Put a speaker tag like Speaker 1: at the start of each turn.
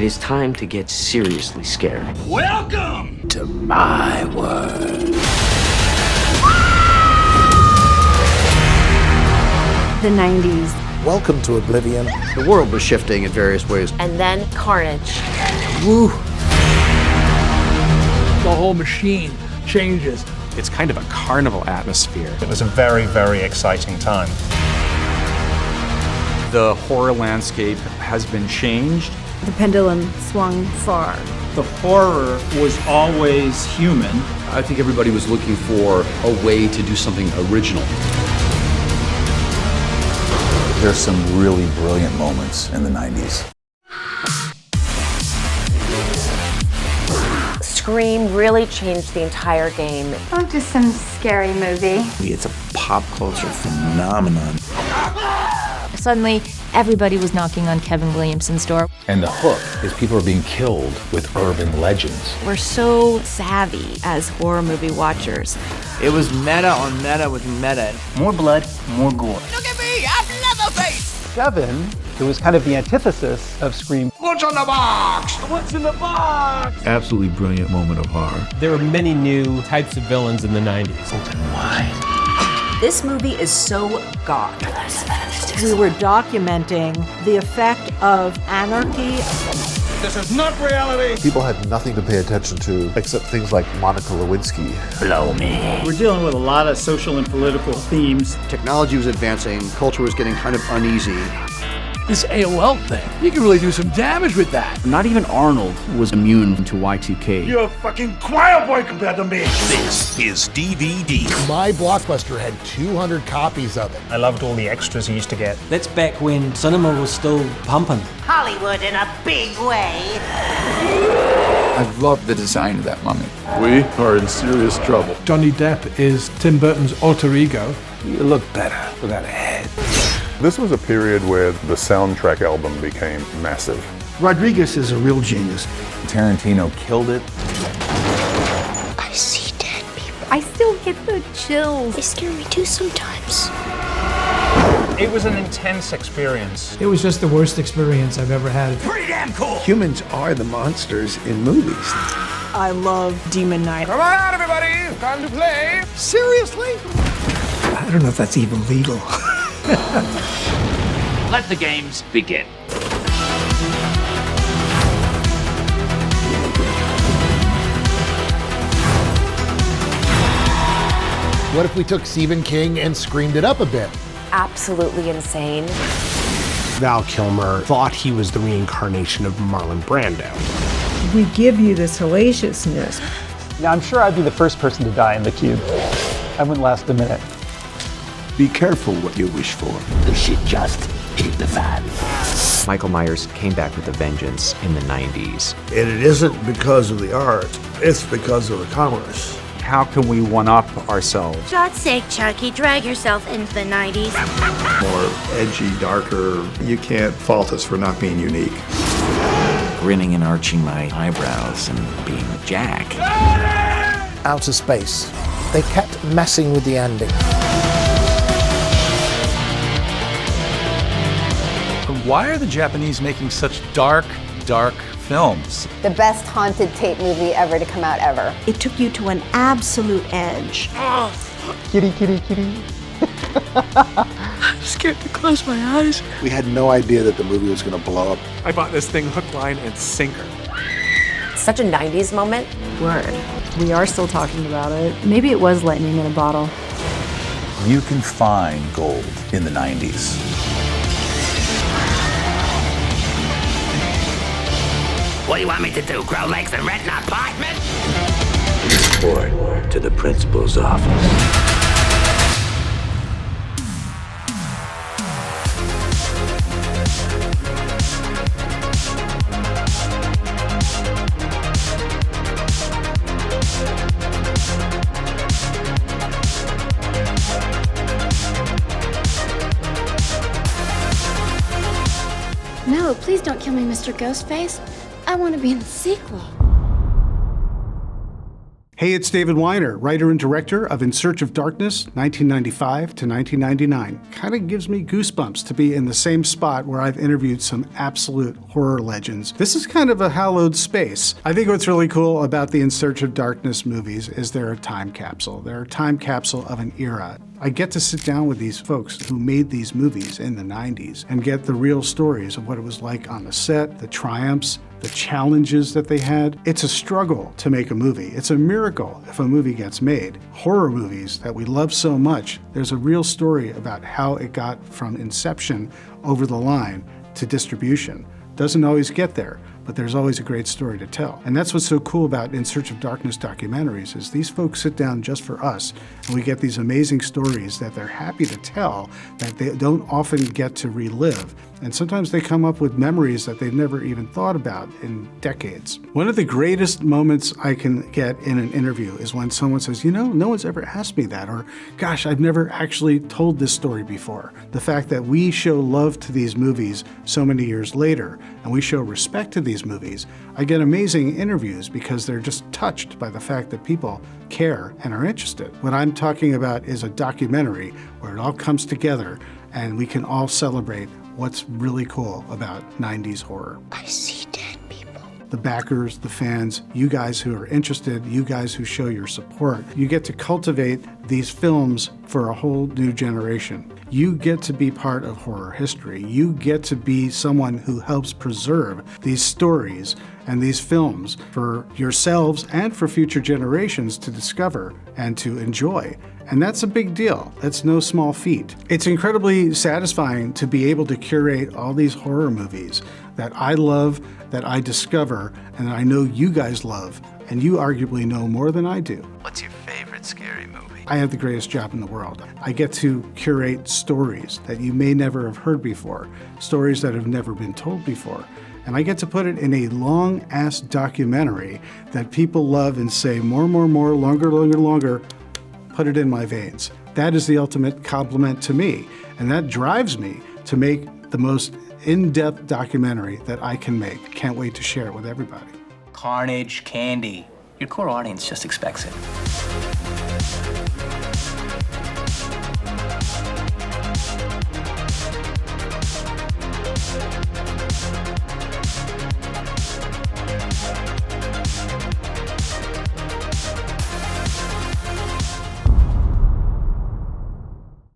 Speaker 1: It is time to get seriously scared.
Speaker 2: Welcome
Speaker 1: to my world.
Speaker 3: The 90s.
Speaker 4: Welcome to Oblivion.
Speaker 5: The world was shifting in various ways.
Speaker 6: And then carnage.
Speaker 5: Woo!
Speaker 2: The whole machine changes.
Speaker 7: It's kind of a carnival atmosphere.
Speaker 8: It was a very, very exciting time.
Speaker 7: The horror landscape has been changed.
Speaker 3: The pendulum swung far.
Speaker 9: The horror was always human.
Speaker 10: I think everybody was looking for a way to do something original.
Speaker 11: There's some really brilliant moments in the 90s.
Speaker 6: Scream really changed the entire game.
Speaker 3: Oh, just some scary movie.
Speaker 4: It's a pop culture phenomenon.
Speaker 12: Suddenly, everybody was knocking on Kevin Williamson's door.
Speaker 11: And the hook is people are being killed with urban legends.
Speaker 12: We're so savvy as horror movie watchers.
Speaker 13: It was meta on meta with meta. More blood, more gore.
Speaker 2: Look at me, I'm Leatherface!
Speaker 14: Seven, it was kind of the antithesis of Scream.
Speaker 2: What's in the box? What's in the box?
Speaker 4: Absolutely brilliant moment of horror.
Speaker 15: There were many new types of villains in the 90s.
Speaker 4: Open wide.
Speaker 6: This movie is so goth.
Speaker 3: We were documenting the effect of anarchy.
Speaker 2: This is not reality.
Speaker 4: People had nothing to pay attention to except things like Monica Lewinsky.
Speaker 1: Blow me.
Speaker 9: We're dealing with a lot of social and political themes.
Speaker 5: Technology was advancing, culture was getting kind of uneasy.
Speaker 2: This AOL thing, you can really do some damage with that.
Speaker 10: Not even Arnold was immune to Y2K.
Speaker 2: You're a fucking choir boy compared to me.
Speaker 16: This is DVD.
Speaker 4: My Blockbuster had 200 copies of it.
Speaker 8: I loved all the extras you used to get.
Speaker 15: That's back when cinema was still pumping.
Speaker 17: Hollywood in a big way.
Speaker 11: I love the design of that mummy.
Speaker 4: We are in serious trouble.
Speaker 14: Johnny Depp is Tim Burton's alter ego.
Speaker 4: You look better without a head.
Speaker 18: This was a period where the soundtrack album became massive.
Speaker 14: Rodriguez is a real genius.
Speaker 11: Tarantino killed it.
Speaker 17: I see dead people.
Speaker 3: I still get the chills.
Speaker 17: They scare me too sometimes.
Speaker 8: It was an intense experience.
Speaker 14: It was just the worst experience I've ever had.
Speaker 2: Pretty damn cool.
Speaker 4: Humans are the monsters in movies.
Speaker 3: I love Demon Knight.
Speaker 2: Come on out, everybody. Time to play.
Speaker 4: Seriously?
Speaker 14: I don't know if that's even legal.
Speaker 1: Let the games begin.
Speaker 4: What if we took Stephen King and screamed it up a bit?
Speaker 6: Absolutely insane.
Speaker 15: Val Kilmer thought he was the reincarnation of Marlon Brando.
Speaker 3: We give you this hellaciousness.
Speaker 14: Now, I'm sure I'd be the first person to die in the cube. I wouldn't last a minute.
Speaker 4: Be careful what you wish for.
Speaker 1: The shit just hit the fan.
Speaker 7: Michael Myers came back with a vengeance in the 90s.
Speaker 4: And it isn't because of the art, it's because of the commerce.
Speaker 7: How can we one-up ourselves?
Speaker 17: For God's sake, Chucky, drag yourself into the 90s.
Speaker 4: More edgy, darker. You can't fault us for not being unique.
Speaker 1: Grinning and arching my eyebrows and being Jack.
Speaker 4: Outer space. They kept messing with the ending.
Speaker 7: Why are the Japanese making such dark films?
Speaker 6: The best haunted tape movie ever to come out ever.
Speaker 3: It took you to an absolute edge.
Speaker 14: Kitty, kitty, kitty.
Speaker 2: I'm scared to close my eyes.
Speaker 4: We had no idea that the movie was going to blow up.
Speaker 7: I bought this thing hook, line, and sinker.
Speaker 6: Such a 90s moment.
Speaker 3: Word. We are still talking about it. Maybe it was lightning in a bottle.
Speaker 11: You can find gold in the 90s.
Speaker 1: What do you want me to do? Grow legs and rent an apartment? Report to the principal's office.
Speaker 17: No, please don't kill me, Mr. Ghostface. I want to be in the sequel.
Speaker 19: Hey, it's David Weiner, writer and director of In Search of Darkness, 1995 to 1999. Kind of gives me goosebumps to be in the same spot where I've interviewed some absolute horror legends. This is kind of a hallowed space. I think what's really cool about the In Search of Darkness movies is they're a time capsule. They're a time capsule of an era. I get to sit down with these folks who made these movies in the 90s and get the real stories of what it was like on the set, the triumphs, the challenges that they had. It's a struggle to make a movie. It's a miracle if a movie gets made. Horror movies that we love so much, there's a real story about how it got from inception over the line to distribution. Doesn't always get there, but there's always a great story to tell. And that's what's so cool about In Search of Darkness documentaries is these folks sit down just for us, and we get these amazing stories that they're happy to tell that they don't often get to relive. And sometimes they come up with memories that they've never even thought about in decades. One of the greatest moments I can get in an interview is when someone says, you know, no one's ever asked me that, or gosh, I've never actually told this story before. The fact that we show love to these movies so many years later, and we show respect to these movies, I get amazing interviews because they're just touched by the fact that people care and are interested. What I'm talking about is a documentary where it all comes together and we can all celebrate what's really cool about 90s horror.
Speaker 17: I see dead people.
Speaker 19: The backers, the fans, you guys who are interested, you guys who show your support, you get to cultivate these films for a whole new generation. You get to be part of horror history. You get to be someone who helps preserve these stories and these films for yourselves and for future generations to discover and to enjoy. And that's a big deal. That's no small feat. It's incredibly satisfying to be able to curate all these horror movies that I love, that I discover, and that I know you guys love, and you arguably know more than I do.
Speaker 1: What's your favorite scary movie?
Speaker 19: I have the greatest job in the world. I get to curate stories that you may never have heard before, stories that have never been told before. And I get to put it in a long-ass documentary that people love and say more, longer, put it in my veins. That is the ultimate compliment to me. And that drives me to make the most in-depth documentary that I can make. Can't wait to share it with everybody.
Speaker 13: Carnage, candy. Your core audience just expects it.